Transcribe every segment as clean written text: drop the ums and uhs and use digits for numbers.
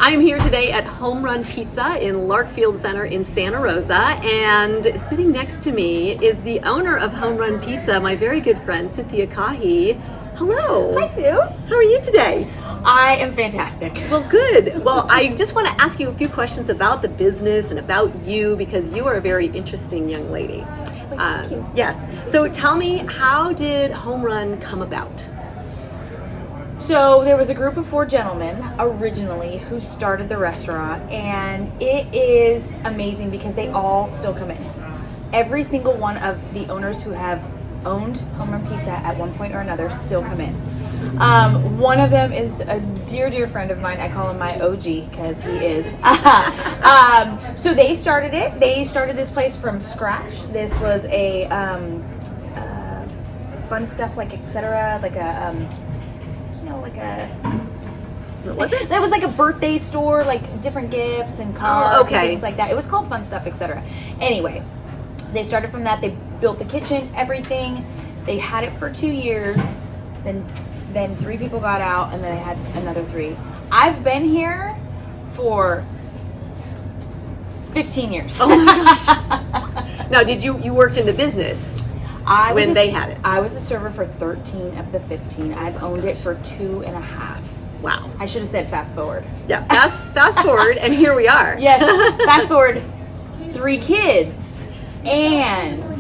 I'm here today at Homerun Pizza in Larkfield Center in Santa Rosa, and sitting next to me is the owner of Homerun Pizza, my very good friend, Cynthia Caughie. Hello. Hi, Sue. How are you today? I am fantastic. Well, good. Well, I just want to ask you a few questions about the business and about you, because you are a very interesting young lady. Thank you. Yes. So tell me, how did Homerun come about? So there was a group of 4 gentlemen originally who started the restaurant, and it is amazing because they all still come in. Every single one of the owners who have owned Homerun Pizza at one point or another still come in. One of them is a dear friend of mine. I call him my OG because he is. So they started it. They started this place from scratch. This was a fun stuff like etc. Like a What was it? It was like a birthday store, like different gifts and cards and things like that. It was called Fun Stuff, etc. Anyway, they started from that. They built the kitchen, everything. They had it for 2 years. Then 3 people got out, and then I had another 3. I've been here for 15 years. Oh my gosh. Now, did you worked in the business when they had it? I was a server for 13 of the 15. I've owned it for 2.5. Wow. I should have said fast forward. Yeah, fast forward, and here we are. Yes, fast forward 3 kids, and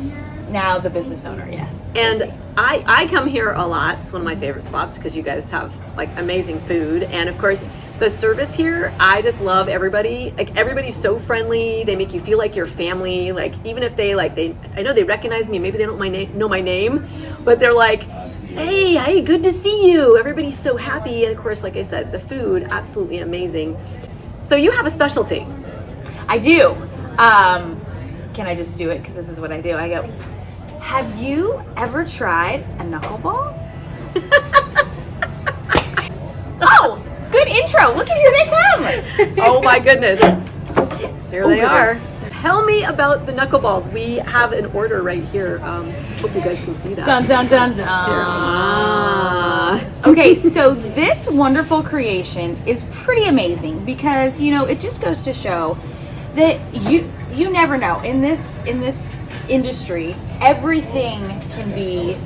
now the business owner, yes. And I come here a lot. It's one of my favorite spots because you guys have like amazing food, and of course the service here, I just love everybody. Like, everybody's so friendly. They make you feel like you're family. Like, even if I know they recognize me, maybe they don't know my name, but they're like, hey, good to see you. Everybody's so happy, and of course, like I said, the food, absolutely amazing. So you have a specialty. I do. Can I just do it because this is what I do? I go, have you ever tried a knuckleball? Oh, good intro. Look at here they come. Oh my goodness. Here they are. Goodness. Tell me about the knuckleballs. We have an order right here. Hope you guys can see that. Dun dun dun dun. Okay, so this wonderful creation is pretty amazing because, you know, it just goes to show that you never know in this industry, everything can be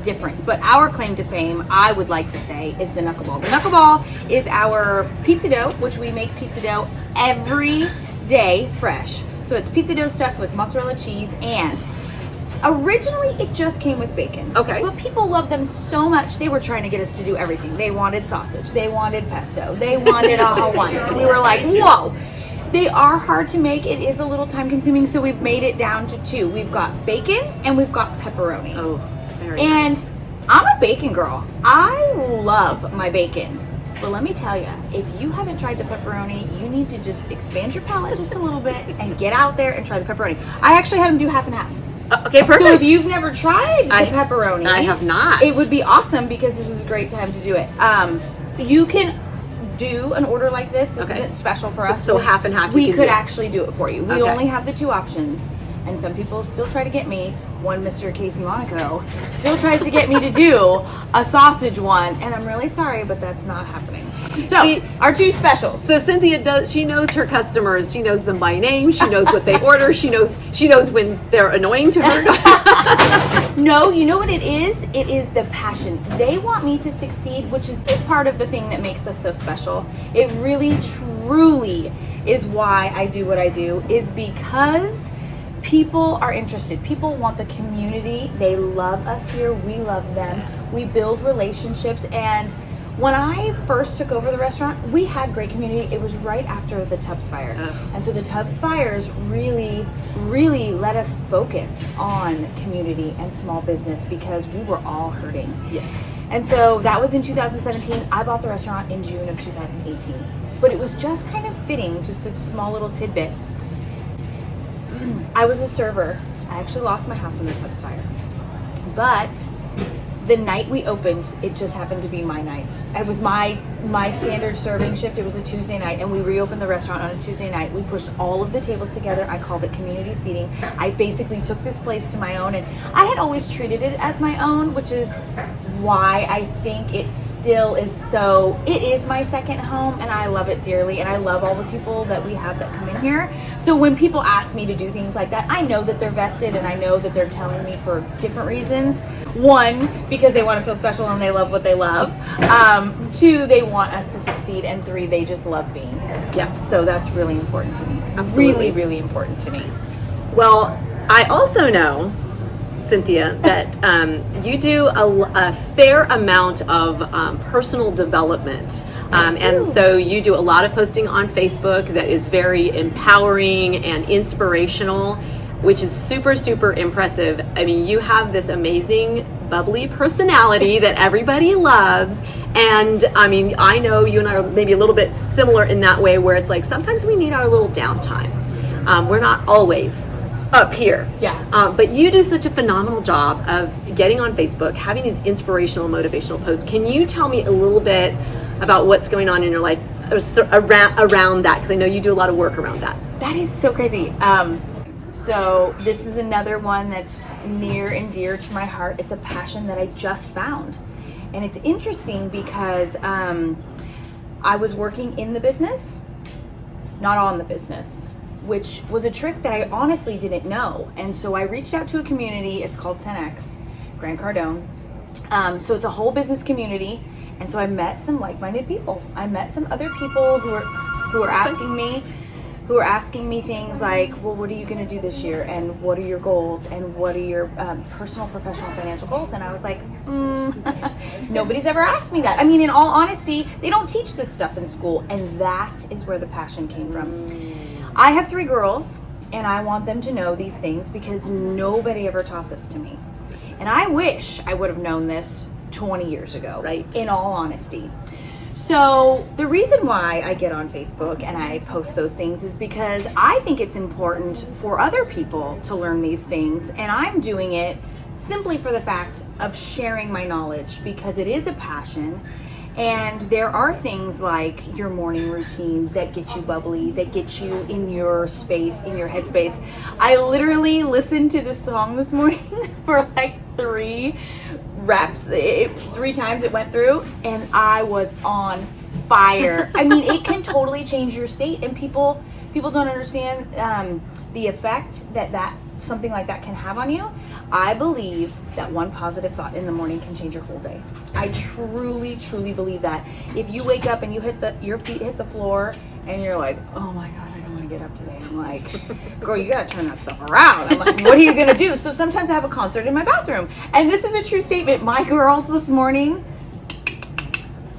different, but our claim to fame, I would like to say, is the knuckleball. The knuckleball is our pizza dough, which we make pizza dough every day fresh. So it's pizza dough stuffed with mozzarella cheese, and originally it just came with bacon. Okay. But people love them so much, they were trying to get us to do everything. They wanted sausage, they wanted pesto, they wanted a Hawaiian. We were like, whoa. They are hard to make. It is a little time consuming, so we've made it down to 2. We've got bacon and we've got pepperoni. Oh, very and nice. I'm a bacon girl. I love my bacon. But let me tell you, if you haven't tried the pepperoni, you need to just expand your palate just a little bit and get out there and try the pepperoni. I actually had them do half and half. Okay, perfect. So if you've never tried the pepperoni, I have not. It would be awesome because this is a great time to do it. You can do an order like this. This isn't special for us. So half and half. We could actually do it for you. We Okay. only have the 2 options, and some people still try to get me. One Mr. Casey Monaco still tries to get me to do a sausage one, and I'm really sorry, but that's not happening. So See, our 2 specials. So Cynthia she knows her customers. She knows them by name. She knows what they order. She knows when they're annoying to her. No, you know what it is? It is the passion. They want me to succeed, which is this part of the thing that makes us so special. It really, truly is why I do what I do, is because people are interested. People want the community. They love us here. We love them. We build relationships. And when I first took over the restaurant, we had great community. It was right after the Tubbs fire. And so the Tubbs fires really let us focus on community and small business because we were all hurting. Yes. And so that was in 2017. I bought the restaurant in June of 2018. But it was just kind of fitting, just a small little tidbit. I was a server. I actually lost my house in the Tubbs fire. But the night we opened, it just happened to be my night. It was my standard serving shift. It was a Tuesday night, and we reopened the restaurant on a Tuesday night. We pushed all of the tables together. I called it community seating. I basically took this place to my own, and I had always treated it as my own, which is why I think it still is so, it is my second home, and I love it dearly, and I love all the people that we have that come in here. So when people ask me to do things like that, I know that they're vested, and I know that they're telling me for different reasons. One, because they want to feel special and they love what they love. Two, they want us to succeed, and three, they just love being here. Yes. So that's really important to me. Absolutely. Really, really important to me. Well, I also know, Cynthia, that you do a fair amount of personal development. And so you do a lot of posting on Facebook that is very empowering and inspirational, which is super, super impressive. I mean, you have this amazing, bubbly personality that everybody loves. And I mean, I know you and I are maybe a little bit similar in that way, where it's like sometimes we need our little downtime. We're not always up here. Yeah. But you do such a phenomenal job of getting on Facebook, having these inspirational, motivational posts. Can you tell me a little bit about what's going on in your life around that? Because I know you do a lot of work around that. That is so crazy. So this is another one that's near and dear to my heart. It's a passion that I just found. And it's interesting because I was working in the business, not on the business, which was a trick that I honestly didn't know. And so I reached out to a community. It's called 10X, Grant Cardone. So it's a whole business community. And so I met some like-minded people. I met some other people who were asking me things like, well, what are you going to do this year? And what are your goals? And what are your personal, professional, financial goals? And I was like, nobody's ever asked me that. I mean, in all honesty, they don't teach this stuff in school. And that is where the passion came from. I have 3 girls, and I want them to know these things because nobody ever taught this to me. And I wish I would have known this 20 years ago, right? In all honesty. So the reason why I get on Facebook and I post those things is because I think it's important for other people to learn these things, and I'm doing it simply for the fact of sharing my knowledge because it is a passion. And there are things like your morning routine that get you bubbly, that get you in your space, in your headspace. I literally listened to this song this morning for like 3 reps, 3 times it went through, and I was on fire. I mean, it can totally change your state, and people don't understand the effect that something like that can have on you. I believe that one positive thought in the morning can change your whole day. I truly, truly believe that. If you wake up and your feet hit the floor and you're like, oh my God, I don't want to get up today. I'm like, girl, you gotta turn that stuff around. I'm like, what are you gonna do? So sometimes I have a concert in my bathroom. And this is a true statement. My girls this morning,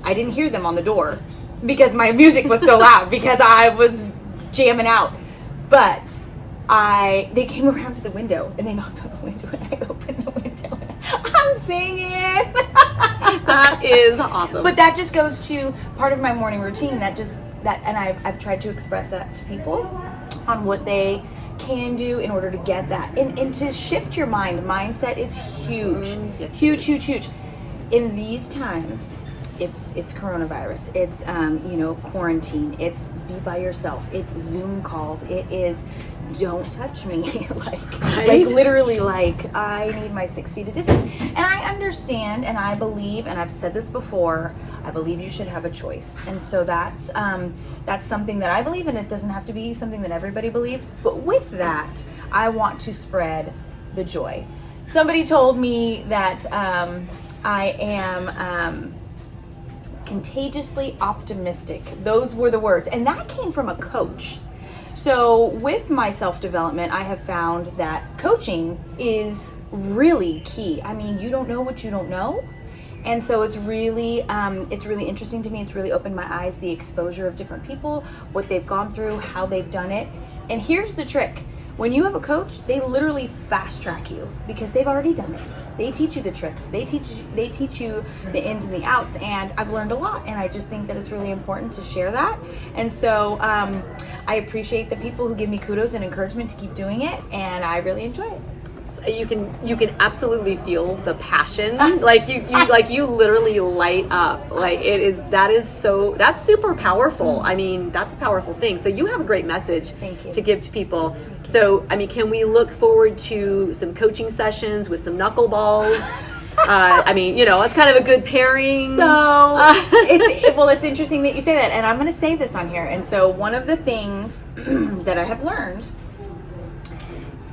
I didn't hear them on the door because my music was so loud because I was jamming out. But they came around to the window and they knocked on the window and I opened the window and I'm singing. That is awesome. But that just goes to part of my morning routine and I've tried to express that to people on what they can do in order to get that and to shift your mindset is huge. Yes. Huge. In these times, it's coronavirus, it's quarantine, it's be by yourself, it's Zoom calls, it is don't touch me like literally like I need my 6 feet of distance. And I understand and I believe, and I've said this before, I believe you should have a choice. And so that's something that I believe, and it doesn't have to be something that everybody believes, but with that I want to spread the joy. Somebody told me that I am contagiously optimistic. Those were the words, and that came from a coach. So with my self-development, I have found that coaching is really key. I mean, you don't know what you don't know. And so it's really interesting to me. It's really opened my eyes, the exposure of different people, what they've gone through, how they've done it. And here's the trick. When you have a coach, they literally fast track you because they've already done it. They teach you the tricks. They teach you the ins and the outs. And I've learned a lot. And I just think that it's really important to share that. And so I appreciate the people who give me kudos and encouragement to keep doing it. And I really enjoy it. You can absolutely feel the passion. Like you literally light up. Like that's super powerful. I mean, that's a powerful thing. So you have a great message to give to people. So, I mean, can we look forward to some coaching sessions with some knuckleballs I mean, it's kind of a good pairing. So it's interesting that you say that, and I'm going to say this on here. And so one of the things that I have learned,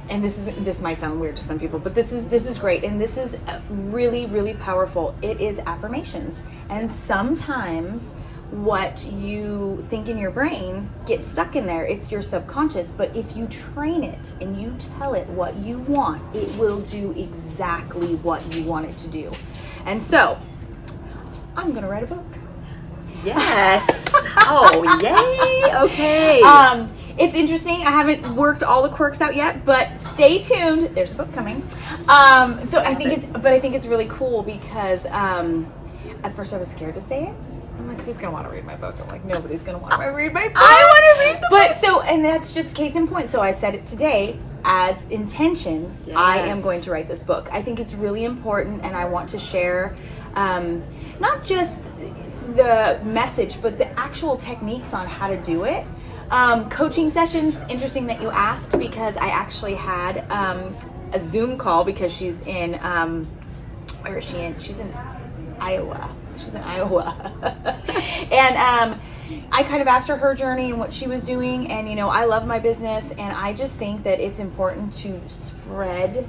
and this might sound weird to some people, but this is great, and this is really, really powerful. It is affirmations, and sometimes what you think in your brain gets stuck in there. It's your subconscious, but if you train it and you tell it what you want, it will do exactly what you want it to do. And so I'm gonna write a book. Yes. Oh, yay. Okay. It's interesting. I haven't worked all the quirks out yet, but stay tuned. There's a book coming. So I think it's really cool because at first I was scared to say it. I'm like, who's gonna want to read my book? I'm like, nobody's gonna want to read my book. I want to read the book. And that's just case in point. So I said it today as intention. Yes. I am going to write this book. I think it's really important, and I want to share not just the message, but the actual techniques on how to do it. Coaching sessions. Interesting that you asked, because I actually had a Zoom call because she's in where is she in? She's in Iowa. And I kind of asked her journey and what she was doing, and I love my business, and I just think that it's important to spread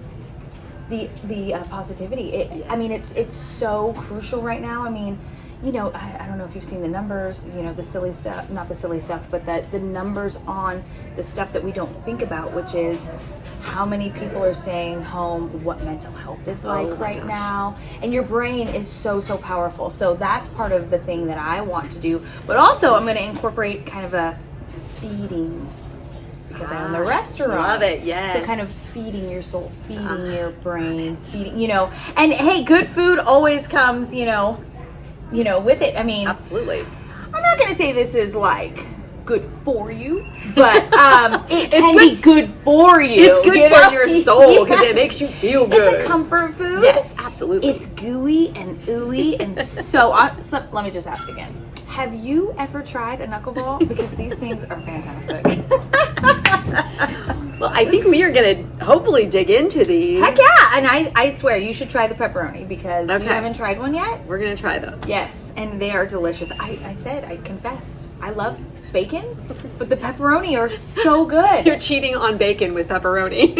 the positivity. Yes. I mean, it's so crucial right now. I mean, I don't know if you've seen the numbers, the silly stuff, not the silly stuff, but the numbers on the stuff that we don't think about, which is how many people are staying home, what mental health is like right now. And your brain is so powerful. So that's part of the thing that I want to do. But also I'm going to incorporate kind of a feeding, because I own the restaurant. Love it, yes. So kind of feeding your soul, feeding your brain, feeding, and hey, good food always comes, with it. I mean, absolutely. I'm not going to say this is like good for you, but it can be good for you. It's good for your soul because it makes you feel good. It's a comfort food. Yes, absolutely. It's gooey and ooey and so let me just ask again. Have you ever tried a knuckleball? Because these things are fantastic. Well, I think we are going to hopefully dig into these. Heck yeah. And I swear you should try the pepperoni, because you haven't tried one yet. We're going to try those. Yes, and they are delicious. I confessed. I love bacon, but the pepperoni are so good. You're cheating on bacon with pepperoni.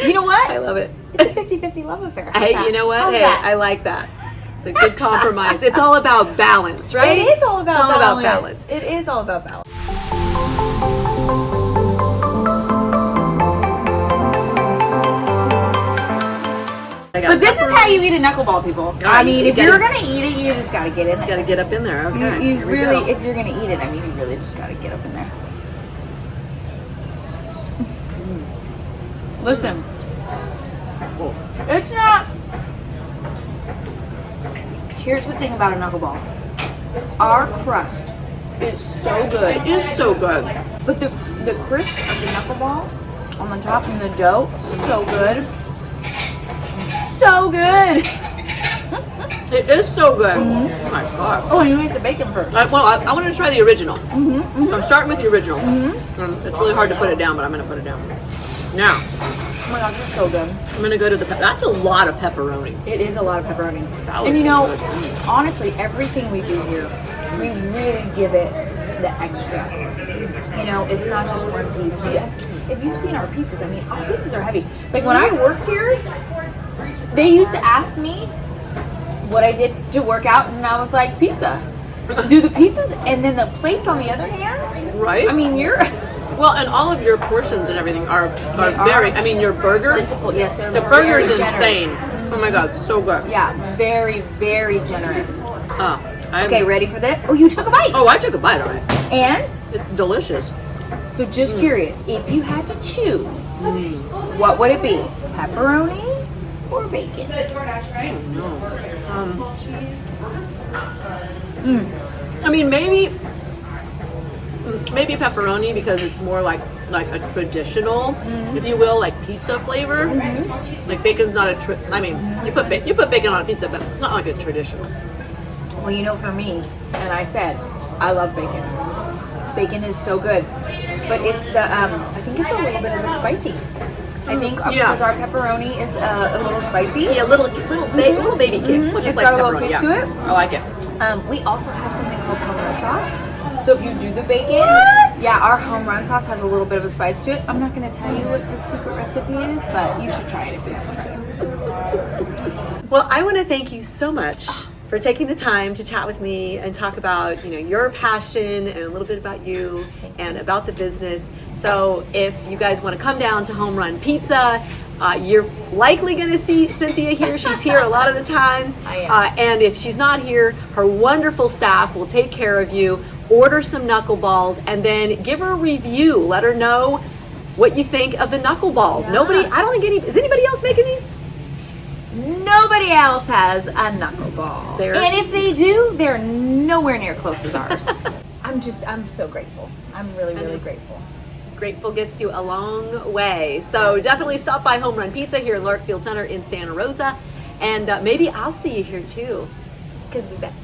You know what? I love it. It's a 50-50 love affair. Hey, you know what? How's Hey, that? I like that. It's a good compromise. It's all about balance, right? It is all about balance. It is all about balance. But this is how you eat a knuckleball, people. I mean, if you're gonna eat it, you just gotta get in. You got to get up in there. Okay. You really, if you're gonna eat it, I mean, you really just gotta get up in there. Listen, it's not. Here's the thing about a knuckleball. Our crust is so good. It is so good. But the crisp of the knuckleball on the top and the dough, so good. So good. It is so good. Mm-hmm. Oh my God. Oh, and you eat the bacon first. I wanted to try the original. Mm-hmm. So I'm starting with the original. Mm-hmm. It's really hard to put it down, but I'm going to put it down. Now. Oh my gosh, it's so good. I'm going to go to that's a lot of pepperoni. It is a lot of pepperoni. And honestly, everything we do here, we really give it the extra. It's not just one piece. If you've seen our pizzas, I mean, our pizzas are heavy. Like when I worked here, they used to ask me what I did to work out, and I was like, pizza. Do the pizzas, and then the plates on the other hand. Right. I mean, well, and all of your portions and everything are very. I mean, your burger. Plentiful. Yes, the burger is generous. Insane. Oh my God, so good. Yeah, very, very generous. Okay, ready for this? Oh, you took a bite. Oh, I took a bite of it. And it's delicious. So, just curious, if you had to choose, what would it be? Pepperoni or bacon? I mean, maybe pepperoni, because it's more like a traditional, if you will, like pizza flavor. Like bacon's not I mean, you put bacon on a pizza, but it's not like a traditional. Well, for me, and I said, I love bacon. Bacon is so good, but it's the I think it's a little bit of the spicy. I think Yeah. because our pepperoni is a little spicy. Yeah, little baby kick. Which It's is like got a little pepperoni, kick yeah. to it. I like it. We also have something called home run sauce. So if you do the bacon, yeah, our home run sauce has a little bit of a spice to it. I'm not going to tell you what the secret recipe is, but you should try it if you haven't tried it. Well, I want to thank you so much for taking the time to chat with me and talk about, your passion and a little bit about you and about the business. So if you guys want to come down to Homerun Pizza, you're likely going to see Cynthia here. She's here a lot of the times. I am. And if she's not here, her wonderful staff will take care of you. Order some knuckleballs and then give her a review. Let her know what you think of the knuckleballs. Yeah. I don't think is anybody else making these? Nobody else has a knuckleball. They're- And if they do, they're nowhere near close as ours. I'm so grateful. I'm really, really grateful. Grateful gets you a long way. So definitely stop by Homerun Pizza here in Larkfield Center in Santa Rosa. And maybe I'll see you here too. Because we best.